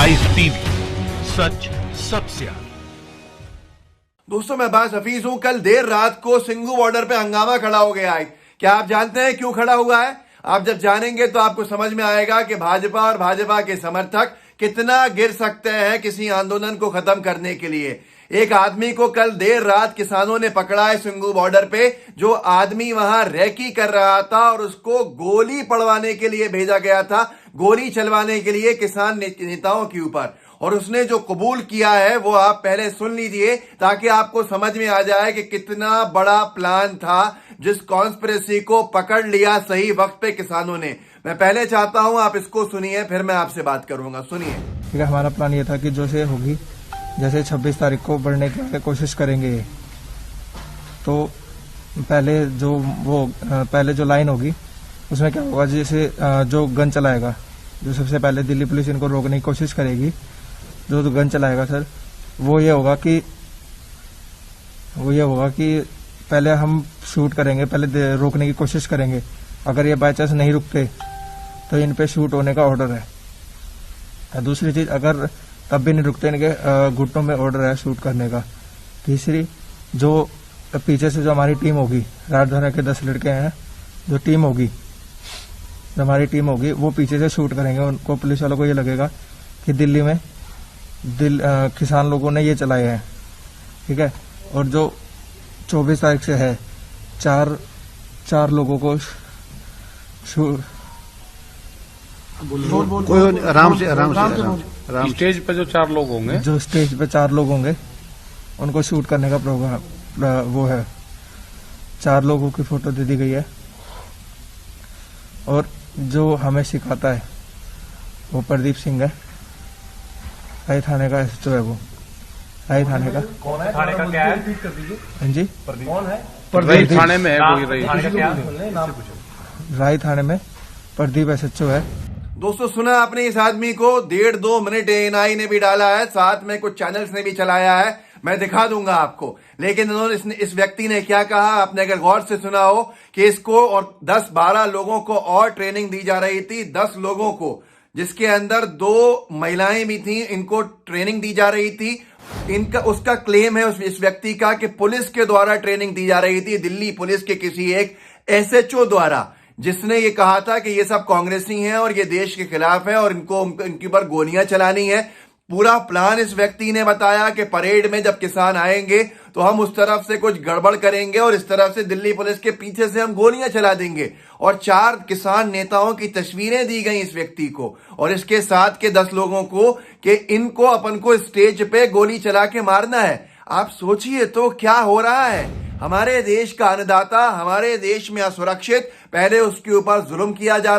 Live TV, सच सबसे आगे। दोस्तों मैं अब्बास हफीज हूं। कल देर रात को सिंघू बॉर्डर पे हंगामा खड़ा हो गया है। क्या आप जानते हैं क्यों खड़ा हुआ है? आप जब जानेंगे तो आपको समझ में आएगा कि भाजपा और भाजपा के समर्थक कितना गिर सकते हैं किसी आंदोलन को खत्म करने के लिए। एक आदमी को कल देर रात किसानों ने पकड़ा है सिंघू बॉर्डर पे। जो आदमी वहां रैकी कर रहा था और उसको गोली पड़वाने के लिए भेजा गया था, गोली चलवाने के लिए किसान नेताओं के ऊपर। और उसने जो कबूल किया है वो आप पहले सुन लीजिए ताकि आपको समझ में आ जाए कि कितना बड़ा प्लान था जिस कॉन्स्पिरेसी को पकड़ लिया सही वक्त पे किसानों ने। मैं पहले चाहता हूं आप इसको सुनिए, फिर मैं आपसे बात करूंगा। सुनिए। ठीक है, हमारा प्लान ये था कि जो से होगी जैसे 26 तारीख को बढ़ने की कोशिश करेंगे। तो पहले जो लाइन होगी उसमें क्या होगा, जैसे जो गन चलाएगा, जो सबसे पहले दिल्ली पुलिस इनको रोकने की कोशिश करेगी, जो गन चलाएगा सर, वो ये होगा कि पहले हम शूट करेंगे, पहले रोकने की कोशिश करेंगे। अगर ये बाय चांस नहीं रुकते तो इन पे शूट होने का ऑर्डर है। दूसरी चीज, अगर तब भी नहीं रुकते, इनके घुटनों में ऑर्डर है शूट करने का। तीसरी, जो पीछे से जो हमारी टीम होगी, राजधानी के 10 लड़के हैं, जो हमारी टीम होगी वो पीछे से शूट करेंगे। उनको, पुलिस वालों को ये लगेगा कि दिल्ली में किसान लोगों ने ये चलाए हैं। ठीक है। और जो 24 तारीख से है, चार लोगों को आराम से स्टेज पे जो 4 लोग होंगे, उनको शूट करने का प्रोग्राम वो है। 4 लोगों की फोटो दे दी गई है। और जो हमें सिखाता है वो प्रदीप सिंह है, राय थाने का एसएचओ है। वो राय थाने का कौन है? थाने का क्या है? हाँ जी, कौन है? प्रदीप थाने में है कोई राय थाने में प्रदीप एसएचओ है। दोस्तों सुना आपने इस आदमी को, 1.5-2 मिनट एएनआई ने भी डाला है, साथ में कुछ चैनल्स ने भी चलाया है। मैं दिखा दूंगा आपको। लेकिन उन्होंने, इस व्यक्ति ने क्या कहा, आपने अगर गौर से सुना हो कि इसको और 10-12 लोगों को और ट्रेनिंग दी जा रही थी। 10 लोगों को, जिसके अंदर 2 महिलाएं भी थी, इनको ट्रेनिंग दी जा रही थी। उसका क्लेम है इस व्यक्ति का कि पुलिस के द्वारा ट्रेनिंग दी जा रही थी, दिल्ली पुलिस के किसी एक एसएचओ द्वारा, जिसने ये कहा था कि ये सब कांग्रेसी हैं और ये देश के खिलाफ है और इनके ऊपर गोलियां चलानी है। पूरा प्लान इस व्यक्ति ने बताया कि परेड में जब किसान आएंगे तो हम उस तरफ से कुछ गड़बड़ करेंगे और इस तरफ से दिल्ली पुलिस के पीछे से हम गोलियां चला देंगे। और 4 किसान नेताओं की तस्वीरें दी गई इस व्यक्ति को और इसके साथ के 10 लोगों को कि इनको अपन को स्टेज पे गोली चला के मारना है। आप सोचिए तो क्या हो रहा है। हमारे देश का अन्नदाता, हमारे देश में असुरक्षित, पहले उसके ऊपर जुल्म किया जा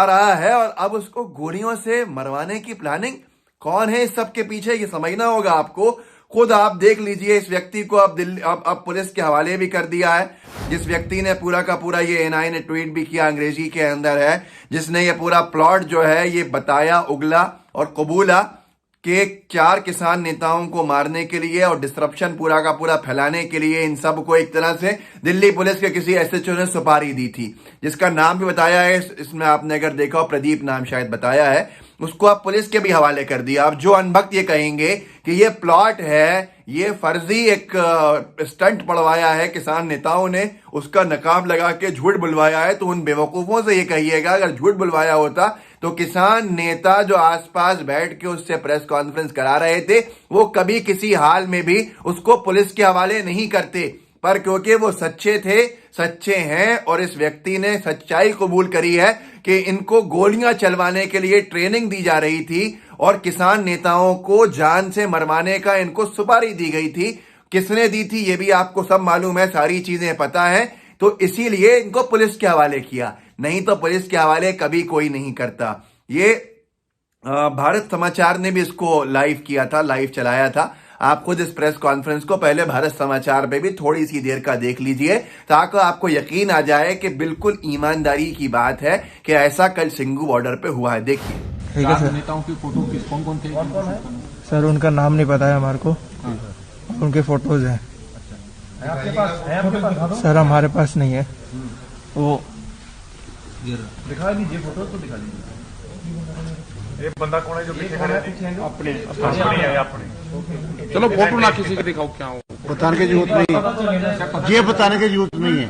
रहा है और अब उसको गोलियों से मरवाने की प्लानिंग। कौन है इस सब के पीछे, ये समझना होगा आपको। खुद आप देख लीजिए, इस व्यक्ति को अब पुलिस के हवाले भी कर दिया है। जिस व्यक्ति ने पूरा का पूरा, ये एएनआई ने ट्वीट भी किया, अंग्रेजी के अंदर है, जिसने ये पूरा प्लॉट जो है ये बताया, उगला और कबूला कि 4 किसान नेताओं को मारने के लिए और डिस्ट्रप्शन पूरा का पूरा फैलाने के लिए इन सब को एक तरह से दिल्ली पुलिस के किसी एसएचओ ने सुपारी दी थी, जिसका नाम भी बताया है। इसमें आपने अगर देखा हो, प्रदीप नाम शायद बताया है, उसको आप पुलिस के भी हवाले कर दिया। अब जो अनभक्त ये कहेंगे कि ये प्लॉट है, ये फर्जी एक स्टंट पड़वाया है किसान नेताओं ने, उसका नकाब लगा के झूठ बुलवाया है, तो उन बेवकूफों से ये कहिएगा अगर झूठ बुलवाया होता तो किसान नेता जो आसपास बैठ के उससे प्रेस कॉन्फ्रेंस करा रहे थे, वो कभी किसी हाल में भी उसको पुलिस के हवाले नहीं करते। पर क्योंकि वो सच्चे हैं और इस व्यक्ति ने सच्चाई कबूल करी है कि इनको गोलियां चलवाने के लिए ट्रेनिंग दी जा रही थी और किसान नेताओं को जान से मरवाने का इनको सुपारी दी गई थी। किसने दी थी ये भी आपको सब मालूम है, सारी चीजें पता है। तो इसीलिए इनको पुलिस के हवाले किया, नहीं तो पुलिस के हवाले कभी कोई नहीं करता। ये भारत समाचार ने भी इसको लाइव किया था, लाइव चलाया था। आप खुद इस प्रेस कॉन्फ्रेंस को पहले भारत समाचार पे भी थोड़ी सी देर का देख लीजिए ताकि आपको यकीन आ जाए कि बिल्कुल ईमानदारी की बात है कि ऐसा कल सिंघू बॉर्डर पे हुआ है। देखिए। ठीक है सर। नेताओं की फोटो कौन थे? सर उनका नाम नहीं पता है हमारे को, उनके फोटोज हैं। आपके पास? सर हमारे पास नहीं है। वो दिखा लीजिए फोटो तो दिखा लीजिए। ये बंदा कौन है जो पीछे खड़े हैं? अपने है अपने। चलो फोटो ना किसी को दिखाओ क्या हो। बताने की जरूरत नहीं, ये बताने की जरूरत नहीं है,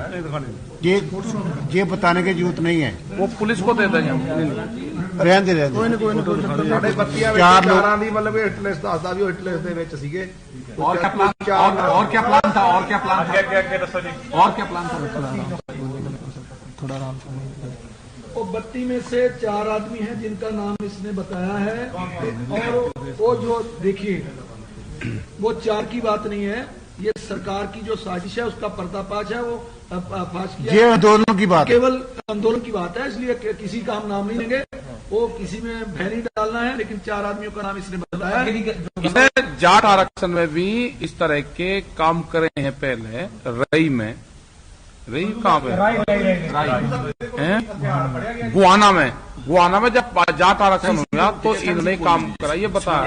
ये बताने की जरूरत नहीं है। वो पुलिस को दे देंगे। रहने दे ਸਾਡੇ ਬੱਤੀਆਂ ਵਿੱਚ ਚਾਰ ਲੋਕ- ਚਾਰਾਂ ਦੀ ਮਤਲਬ ਹਿੱਟ ਲਿਸਟ ਦੱਸਦਾ ਵੀ ਉਹ ਹਿੱਟ लिस्ट ਦੇ ਵਿੱਚ ਸੀਗੇ। और क्या प्लान और क्या प्लान था और क्या प्लान था ਅੱਗੇ ਦੱਸੋ ਜੀ। और क्या प्लान था? थोड़ा आराम से। वो 32 में से 4 आदमी हैं जिनका नाम इसने बताया है, और वो जो देखिए वो 4 की बात नहीं है, ये सरकार की जो साजिश है उसका पर्दाफाश है, वो फाश किया। ये आंदोलन की बात है, केवल आंदोलन की बात है, इसलिए किसी का हम नाम नहीं लेंगे, वो किसी में भय नहीं डालना है, लेकिन 4 आदमियों का नाम इसने बताया है। इसने जाट आरक्षण में भी इस तरह के काम करे हैं पहले। रई में, रई कहाँ पे हैं? गुआना में जब जाट आरक्षण हो गया तो इन्होंने काम करा, ये बताया।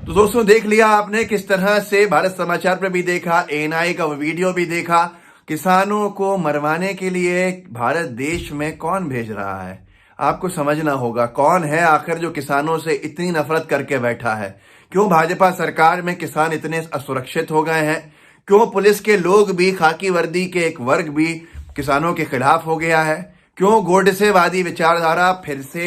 तो दोस्तों देख लिया आपने किस तरह से भारत समाचार पर भी देखा, एएनआई का वीडियो भी देखा। किसानों को मरवाने के लिए भारत देश में कौन भेज रहा है, आपको समझना होगा। कौन है आखिर जो किसानों से इतनी नफरत करके बैठा है? क्यों भाजपा सरकार में किसान इतने असुरक्षित हो गए हैं? क्यों पुलिस के लोग भी, खाकी वर्दी के एक वर्ग भी किसानों के खिलाफ हो गया है? क्यों गोडसेवादी विचारधारा फिर से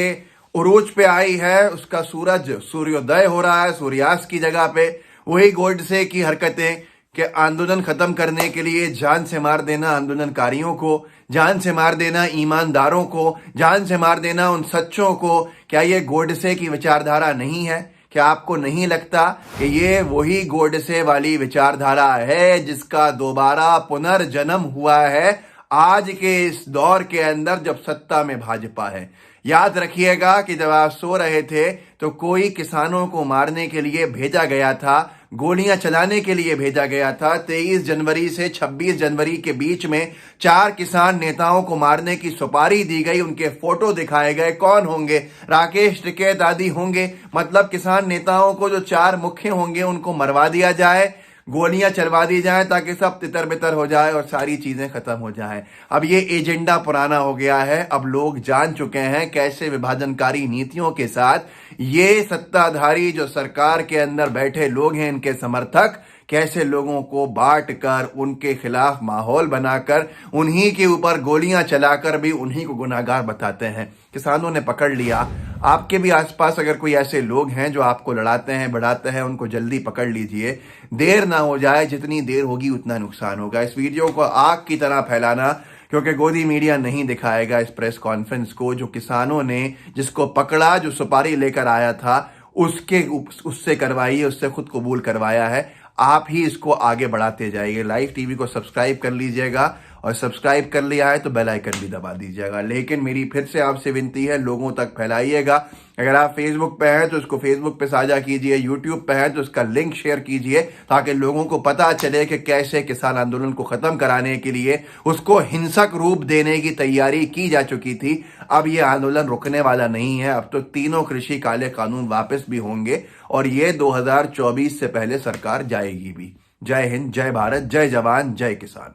उरूज पे आई है? उसका सूर्योदय हो रहा है सूर्यास्त की जगह पे। वही गोडसे की हरकतें कि आंदोलन खत्म करने के लिए जान से मार देना आंदोलनकारियों को, जान से मार देना ईमानदारों को, जान से मार देना उन सच्चों को। क्या ये गोडसे की विचारधारा नहीं है? क्या आपको नहीं लगता कि ये वही गोडसे वाली विचारधारा है जिसका दोबारा पुनर्जन्म हुआ है आज के इस दौर के अंदर जब सत्ता में भाजपा है? याद रखिएगा कि जब आप सो रहे थे तो कोई किसानों को मारने के लिए भेजा गया था, गोलियां चलाने के लिए भेजा गया था। 23 जनवरी से 26 जनवरी के बीच में 4 किसान नेताओं को मारने की सुपारी दी गई, उनके फोटो दिखाए गए। कौन होंगे? राकेश टिकैत आदि होंगे। मतलब किसान नेताओं को जो 4 मुख्य होंगे उनको मरवा दिया जाए, गोलियां चलवा दी जाए ताकि सब तितर बितर हो जाए और सारी चीजें खत्म हो जाए। अब ये एजेंडा पुराना हो गया है। अब लोग जान चुके हैं कैसे विभाजनकारी नीतियों के साथ ये सत्ताधारी जो सरकार के अंदर बैठे लोग हैं, इनके समर्थक कैसे लोगों को बांट कर, उनके खिलाफ माहौल बनाकर, उन्हीं के ऊपर गोलियां चलाकर भी उन्हीं को गुनाहगार बताते हैं। किसानों ने पकड़ लिया। आपके भी आसपास अगर कोई ऐसे लोग हैं जो आपको लड़ाते हैं, बढ़ाते हैं, उनको जल्दी पकड़ लीजिए। देर ना हो जाए, जितनी देर होगी उतना नुकसान होगा। इस वीडियो को आग की तरह फैलाना, क्योंकि गोदी मीडिया नहीं दिखाएगा इस प्रेस कॉन्फ्रेंस को जो किसानों ने जिसको पकड़ा, जो सुपारी लेकर आया था, उससे करवाई है, उससे खुद कबूल करवाया है। आप ही इसको आगे बढ़ाते जाइए। लाइव टीवी को सब्सक्राइब कर लीजिएगा, और सब्सक्राइब कर लिया है तो बेल आइकन भी दबा दीजिएगा। लेकिन मेरी फिर से आपसे विनती है, लोगों तक फैलाइएगा। अगर आप फेसबुक पे हैं तो इसको फेसबुक पे साझा कीजिए, यूट्यूब पे हैं तो इसका लिंक शेयर कीजिए, ताकि लोगों को पता चले कि कैसे किसान आंदोलन को खत्म कराने के लिए उसको हिंसक रूप देने की तैयारी की जा चुकी थी। अब ये आंदोलन रुकने वाला नहीं है। अब तो तीनों कृषि काले कानून वापस भी होंगे, और ये 2024 से पहले सरकार जाएगी भी। जय हिंद, जय भारत, जय जवान, जय किसान।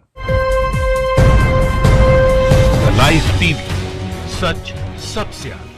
लाइव टीवी, सच सबसे आगे।